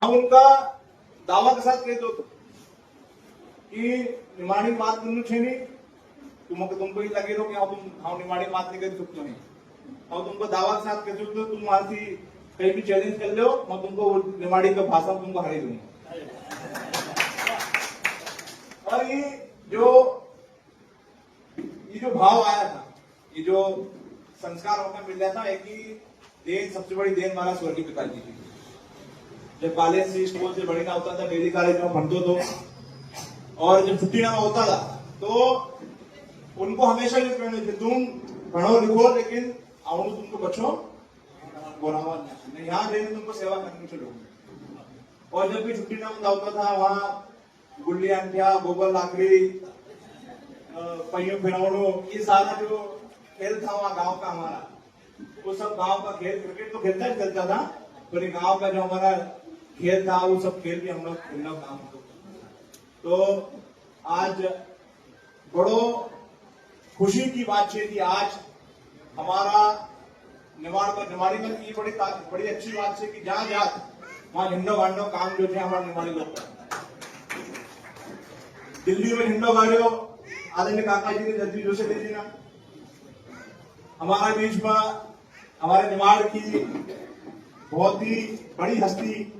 उनका दावा के साथ कह दो कि निमाड़ी बात छे नहीं तुमको ही लगे रो कि हाँ निमाड़ी बात नहीं कर चुकते नहीं और तुमको दावा के साथ कह चुकते हो तुम वहां से कहीं भी चैलेंज कर लो मैं तुमको निमाड़ी का भाषा तुमको हरा दूंगा। और ये जो भाव आया था, ये जो संस्कार होकर मिल जाता है कि देन सबसे बड़ी देन हमारा स्वर्गीय पिताजी की। जब कॉलेज से स्कूल से बढ़िया होता था, डेली कॉलेज में पढ़ते तो और जब छुट्टी ना होता था तो उनको हमेशा ये कहना चाहिए तुम पढ़ो लिखो लेकिन आओ तुमको बच्चों बोरावा नहीं, यहाँ देने तुमको सेवा करनी चलो। और जब भी छुट्टी ना होता था वहाँ गुल्ली अंटिया गोबर लाकड़ी पहियों फिरौनों ये सारा जो खेल था वहाँ गांव का हमारा, वो सब गांव का खेल, क्रिकेट तो खेलता था पर गांव का जो हमारा खेल था वो सब खेल भी हम लोग खेलना काम तो आज बड़ो खुशी की बात है कि आज हमारा निमाड़ी में की बड़ी अच्छी बात है कि जहां जात वहां झंडो गाड़ो काम जो है हमारा निमाड़ी लोग दिल्ली में झंडो गाड़ियो आदरणीय काका जी ने जल्दी जोशी दे दी ना। हमारे बीच में हमारे निमाड़ की बहुत ही बड़ी हस्ती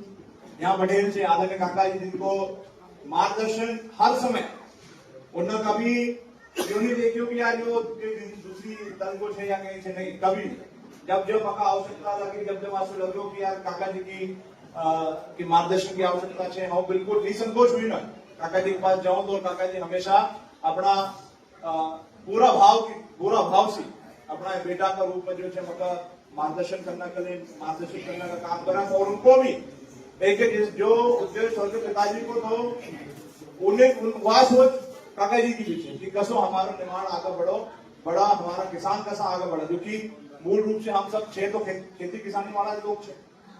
यहाँ पटेल से आदरणीय काका जी जिनको मार्गदर्शन हर समय उन्होंने कभी क्यों नहीं देखियो कि यार जो दूसरी दल को है या कहीं से नहीं, कभी जब जब मका आवश्यकता लगी जब आपसे लगे कि यार काका जी की मार्गदर्शन की आवश्यकता है हम बिल्कुल निसंकोच हुई ना काका जी के पास जाऊं तो काका जी हमेशा अपना पूरा भाव से अपना बेटा का रूप में जो है मका मार्गदर्शन करना का काम करा और उनको भी एक जो उद्देश्य स्वर्गीय पिताजी को तो उन्हें वह सोच काका जी की भी कि कसो हमारा निर्माण आगे बढ़ो, बड़ा हमारा किसान कैसा आगे बढ़ा, जो कि मूल रूप से हम सब छे तो खेती किसानी वाला लोग छे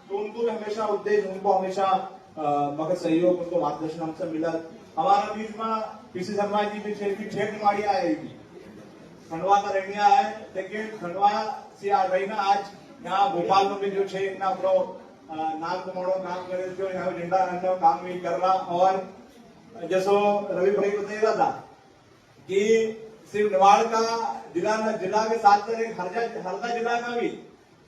तो उनको भी हमेशा उद्देश्य उनको हमेशा मगर सहयोग उनको मार्गदर्शन हमसे मिला। हमारा बीच में पीसी शर्मा जी भी छे कि छह निमाड़िया आएगी खंडवा का रहनिया है लेकिन खंडवा से आ रही ना आज यहाँ भोपाल में भी जो छे इतना अपनो नाम कमाड़ो काम करे जो यहाँ झंडा रखने काम भी कर रहा। और जैसो रवि भाई बताएगा था कि सिर्फ निमाड़ का जिला के साथ एक हरदा जिला का भी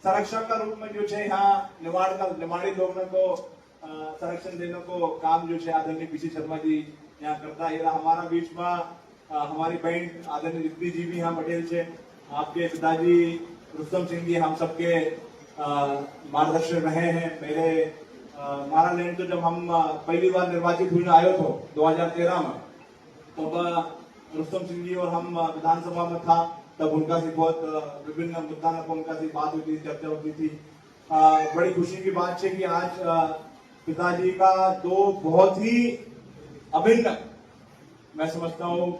संरक्षण का रूप में जो है यहाँ निमाड़ी लोगों को संरक्षण देने को काम जो है आदरणीय पीसी शर्मा जी यहाँ करता है। हमारा बीच में हमारी बहन आदरणीय दीप्ति जी भी यहाँ पटेल से आपके पिताजी रुस्तम सिंह जी हम सबके मार्गदर्शन रहे हैं। मेरे हमारा लैंड तो जब हम पहली बार निर्वाचित हुए आयो तो 2013 में तो रुस्तम सिंह जी और हम विधानसभा में था तब उनका से बहुत विभिन्न मुद्दा पर उनका से बात होती थी, चर्चा होती थी। बड़ी खुशी की बात है कि आज पिताजी का दो बहुत ही अभिन्न मैं समझता हूँ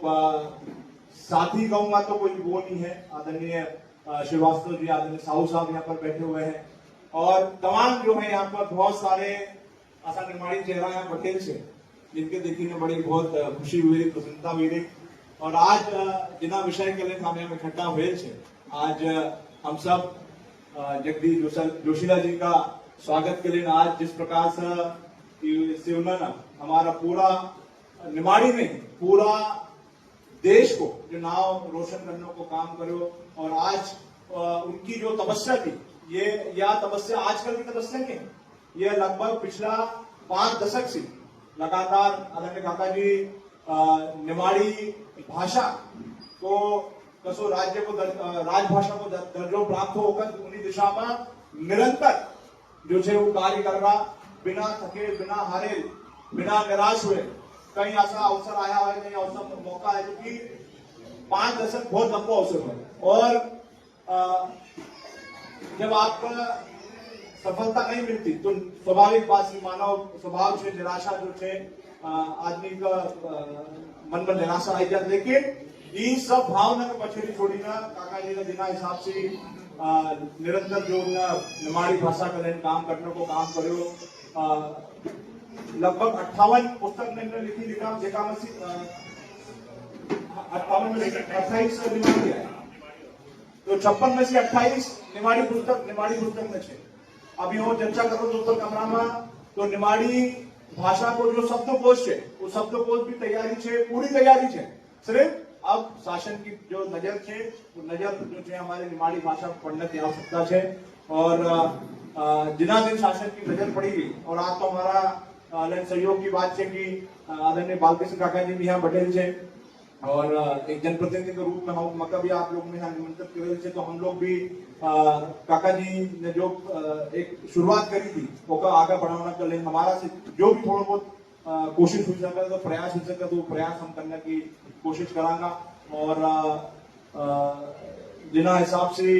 साथी कहूंगा तो कोई वो नहीं है। आदरणीय श्रीवास्तव जी आदरणीय साहू साहब यहाँ पर बैठे हुए हैं और तमाम जो है यहाँ पर बहुत सारे आशा निर्माणी चेहरा यहाँ पटेल से जिनके देखने में बड़ी बहुत खुशी हुई प्रसन्नता हुई। और आज जिना विषय के लिए हम यहाँ इकट्ठा हुए थे आज हम सब जगदीश जोशीला जी का स्वागत के लिए आज जिस प्रकार से उन्होंने हमारा पूरा निमाड़ी में पूरा देश को जो नाम रोशन करने को काम करो। और आज उनकी जो तपस्या थी यह तपस्या आजकल की तपस्या नहीं, यह लगभग पिछला 5 दशक से लगातार आदरणीय काका जी निमाड़ी भाषा को कसो राज्य को राजभाषा को दर्जो प्राप्त होकर उन्हीं दिशा में निरंतर जो है वो कार्य कर रहा बिना थके बिना हारे बिना निराश हुए। कहीं ऐसा अवसर आया है कहीं अवसर मौका है क्योंकि 5 दशक बहुत लंबा अवसर है और जब आपका सफलता नहीं मिलती तो स्वाभाविक बात से मानव स्वभाव से निराशा जो है आदमी का मन में निराशा आई जाती। लेकिन ये सब भावना को पछड़ी छोड़ी ना काका जी ने जिना हिसाब से निरंतर जो निमाड़ी भाषा का काम करने को काम करो। लगभग 58 पुस्तक ने लिखा देखा 58 में 28 निमाड़ी है तो 56 में से 28 निमाड़ी पुस्तक में छे। अभी वो चर्चा करो दोस्तों कमरा में तो निमाड़ी भाषा को जो शब्दकोश है वो शब्दकोश भी तैयारी है, पूरी तैयारी है। सिर्फ अब शासन की जो नजर है वो नजर जो है हमारे निमाड़ी भाषा पढ़ने की आवश्यकता है। और जिना दिन शासन की नजर पड़ेगी और आज तो हमारा सहयोग की बात है कि आदरणीय बालकृष्ण काका जी भी यहाँ बैठे थे और एक जनप्रतिनिधि के रूप में हम मका भी आप लोग ने निमंत्रित करे थे, तो हम लोग भी काका जी ने जो एक शुरुआत करी थी वो का आगे बढ़ाना कर ले हमारा से जो भी थोड़ा बहुत कोशिश हो सके तो प्रयास हो सके तो प्रयास हम करने की कोशिश करांगा। और जिना हिसाब से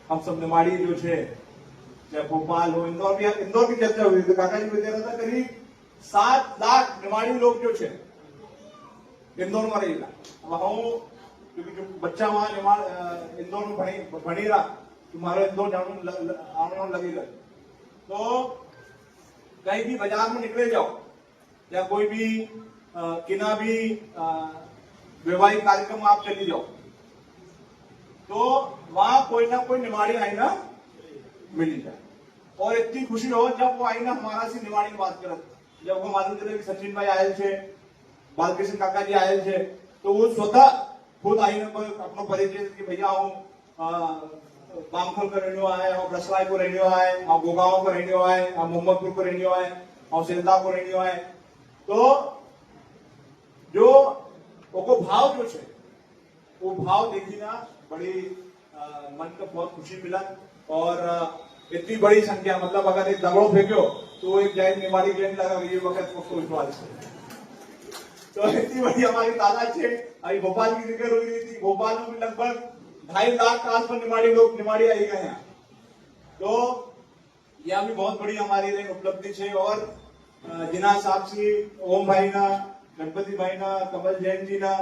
हम सब निमाड़ी जो है चाहे भोपाल हो इंदौर की चर्चा हुई तो काका जी बता रहा था करीब 7 लाख निमाड़ी लोग जो है इंदौर में रहेगा। अब हम क्योंकि जो बच्चा वहां इंदौर में भणी रहा तुम्हारा इंदौर आने लगेगा, तो कहीं भी बाजार में निकले जाओ या कोई भी किना भी वैवाहिक कार्यक्रम आप चली जाओ तो वहां कोई ना कोई निमाड़ी आईना मिली जाए। और इतनी खुशी हो जब वो आईना हमारा से निमाड़ी बात करत, जब वो मालूम चले कि सचिन भाई आये थे, बालकृष्ण काका जी आये थे, तो वो स्वतः खुद आईने को अपना परिचय कि भैया हूँ बामखल को रहने वाला है, और रसराय को रहने वाला है, और गोगांव को रहने वाला है, और मोहम्मदपुर को रहने वाला है, और सिलदा को रहने वाला है। तो जो वो भाव जो है वो भाव देखी ना बड़ी मन को बहुत खुशी मिला। और इतनी बड़ी संख्या मतलब अगर एक दबड़ो फेंको तो एक जैन निमाड़ी गेम लगा ये वक्त को विश्वास है। तो इतनी बड़ी हमारी तादाद है। अभी भोपाल की जिक्र हुई थी, भोपाल में लगभग 2.5 लाख के आसपास निमाड़ी आई गए हैं। तो यह भी बहुत बड़ी हमारी उपलब्धि है। और जिना साहब से ओम भाई ना, गणपति भाई ना, कमल जैन जी ना,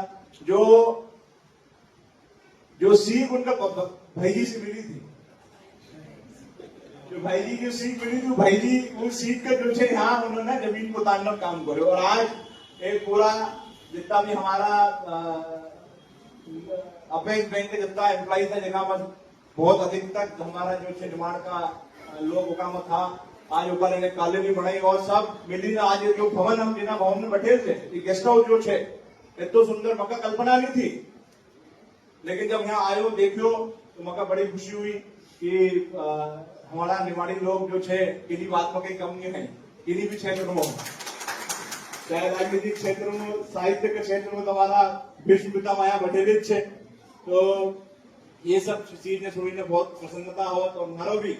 जो सीख उनका भाई जी से मिली थी, जो भाई जी की सीख मिली थी, भाई जी उस सीख का जो है यहाँ उन्होंने जमीन को तानना काम करे। और आज एक पूरा जितना भी हमारा अपेक्स बैंक के जितना एम्प्लॉइज था जगह में बहुत अधिक तक हमारा जो निर्माण का लोग काम था, आज ऊपर इन्हें कॉलोनी बनाई और सब मिली ना। आज जो भवन हम जिना भवन में बैठे थे, गेस्ट हाउस जो है इतना सुंदर मका कल्पना नहीं थी, लेकिन जब यहाँ आयो देखो तो मका बड़ी खुशी हुई कि हमारा निमाड़ी लोग जो है किन्हीं बात में कहीं कम नहीं है, किन्हीं भी क्षेत्र में, चाहे राजनीतिक क्षेत्र में, साहित्य के क्षेत्र में, तो हमारा विश्व पिता माया बटेले छे। तो ये सब चीज ने सुनी ने बहुत प्रसन्नता हो। तो हमारो भी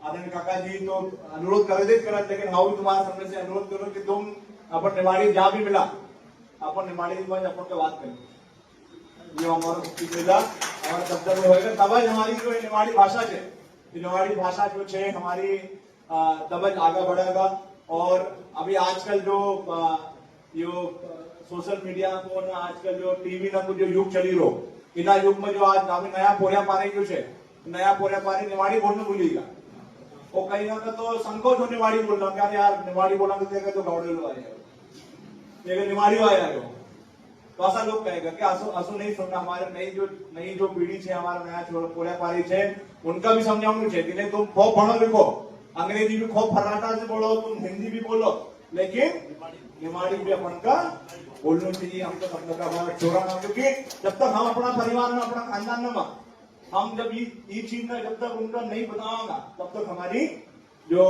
आदरणीय काका जी तो अनुरोध कर लेकिन हाँ भी तुम्हारा सामने से अनुरोध करो कि तुम अपन निमाड़ी जहां भी मिला अपन निमाड़ी में अपन के बात करें, ये हमारा मुक्ति मिला। और जब तक होगा तब हमारी जो निमाड़ी भाषा है, निमाड़ी भाषा जो है हमारी तब आगे बढ़ेगा। और अभी आजकल जो सोशल मीडिया को ना, आजकल जो टीवी ना कुछ जो युग चली रहो, इना युग में जो आज अभी नया पोरिया पारे जो है, नया पोरिया पारे निमाड़ी बोलना भूलेगा, वो कहीं ना तो संकोच हो निमाड़ी बोलना, क्या यार निमाड़ी बोलना तो गौड़े लो आएगा, लेकिन निमाड़ी आया तो ऐसा लोग कहेगा कि असु नहीं सुनना। हमारे नई जो पीढ़ी है, हमारा नया पोरिया पारी है, उनका भी समझाना चाहिए कि नहीं तुम खूब पढ़ो लिखो, अंग्रेजी भी खूब फर्राटा से बोलो, तुम हिंदी भी बोलो, लेकिन निमाड़ी भी अपन का बोलना चाहिए। हमको सब का बात छोड़ा ना, क्योंकि जब तक हम अपना परिवार में, अपना खानदान में, हम जब ये चीज में जब तक उनका नहीं बताओगा तब तक हमारी जो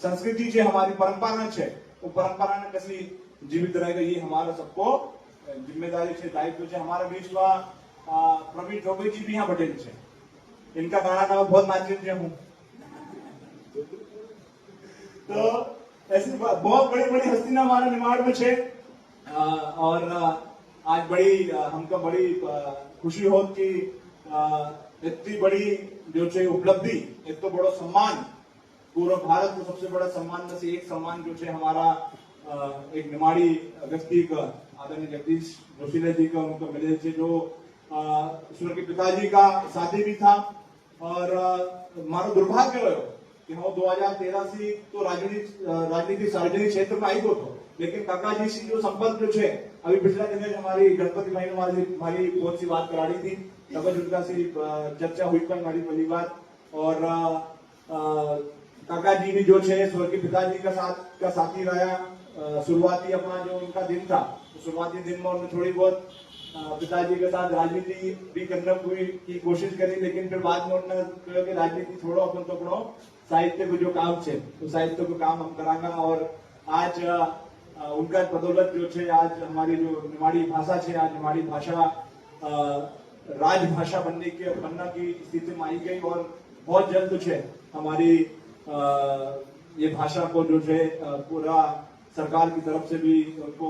संस्कृति है, हमारी परंपरा है, वो परंपरा ने कैसी जीवित रहेगा, ये हमारा सबको जिम्मेदारी है, दायित्व है। हमारे बीच में प्रवीण चौबे जी भी यहाँ बैठे है, इनका गाना ना बहुत नाचित हूँ। तो ऐसी बहुत बड़ी बड़ी हस्ती ना हमारा निमाड़ में है। और आज बड़ी हमको बड़ी खुशी हो कि इतनी बड़ी जो है उपलब्धि, इतना बड़ा सम्मान, पूरा भारत में सबसे बड़ा सम्मान में से एक सम्मान जो है हमारा एक निमाड़ी व्यक्ति का, आदरणीय जगदीश जोशीला जी का उनको मिले थे, जो ईश्वर के पिताजी का शादी भी था। और हमारा दुर्भाग्य रहो कि हम 2013 से तो राजनीतिक सार्वजनिक क्षेत्र में आई तो, लेकिन काका जी से जो संपर्क जो है अभी पिछला दिन हमारी गणपति भाई ने हमारी बहुत सी बात करा रही थी, तब उनका से चर्चा हुई पर हमारी पहली बार। और કાકાજી भी जो છે स्वर्गीय पिताजी का साथी रहा। शुरुआती अपना जो उनका दिन था, तो शुरुआती दिन में उन्होंने थोड़ी बहुत पिताजी के साथ राजनीति भी करने की कोशिश करी, लेकिन फिर बाद में उन्होंने कहा कि राजनीति छोड़ो, अपन तो अपनो साहित्य को जो काम है तो साहित्य को काम हम करांगा। और आज उनका बदौलत जो है आज हमारी जो निमाड़ी भाषा है, आज निमाड़ी भाषा राजभाषा बनना की स्थिति में आई गई। और बहुत जल्द जो है हमारी ये भाषा को जो है पूरा सरकार की तरफ से भी उनको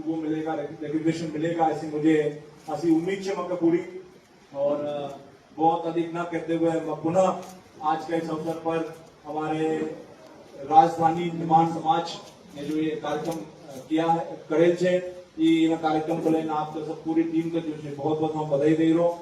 वो मिलेगा, रिकग्निशन मिलेगा, ऐसी उम्मीद है मक्का पूरी। और बहुत अधिक न कहते हुए मैं पुनः आज के इस अवसर पर हमारे राजधानी निर्माण समाज ने जो ये कार्यक्रम किया है करेल है, ये कार्यक्रम को लेना आप सब पूरी टीम को जो है बहुत बहुत हम बधाई दे रहा हूँ।